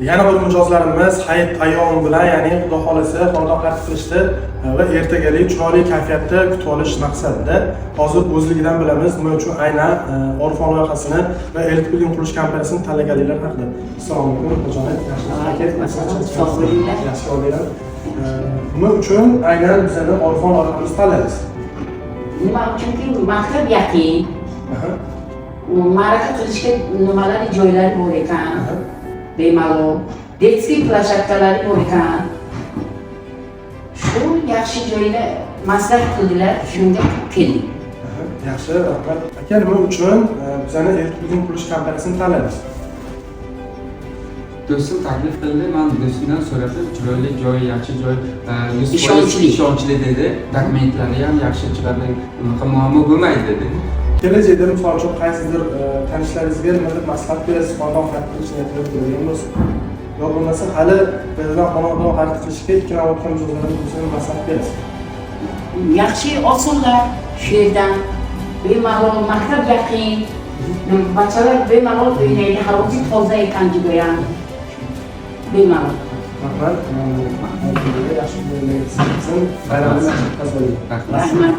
Yana bir mijozlarimiz hayit ayyom bilan, ya'ni Xudo xolasa xonadon xarid qilishdi va ertagalik chiroyli kayfiyatda kutib olish maqsadida hozir o'zligidan bilamiz nima uchun aynan Orfon loyihasini va Elite Building qurilish kompaniyasini tanlaganliglar haqida. Assalomu alaykum, xo'jayin. Yaxshi bo'ldinglar. Nima uchun aynan bizani Orfon loyihamizni tanladingiz? Nima uchunki maktab yaqin. Ma'raka qilishga nimalari joylari bor ekan. Bemalol detskiy plashatkalari bor ekan. Shu yaxshi joyni maslahat qildilar, shunga keldik. Yaxshi, rahmat. Aka, nima uchun bizani Elite Building qurilish kompaniyasini tanladingiz? Do'stim taklif qildi, men do'stimdan so'radim, chiroyli joy, yaxshi joy, ishonchli dedi, dokumentlari ham yaxshi chiqadi, muammo bo'lmaydi dedi. Kelajakda misol uchun qaysidir tanishlaringizga nimadir maslahat berasiz, xonadon xarid qilish niyatida bo'lgan bo'lsa, yo bo'lmasa hali bizdan xonadon xarid qilishga ikkilanayotgan mijozlarga maslahat berasiz. Yaxshi olsinlar shu yerdan. Bemalol maktab yaqin. Bachchalar bemalol o'ynaydi, harorat toza ekan judayam. Bemalol. Rahmat. Yaxshi bo'ling. Bayramingiz muborak bo'lsin. Rahmat.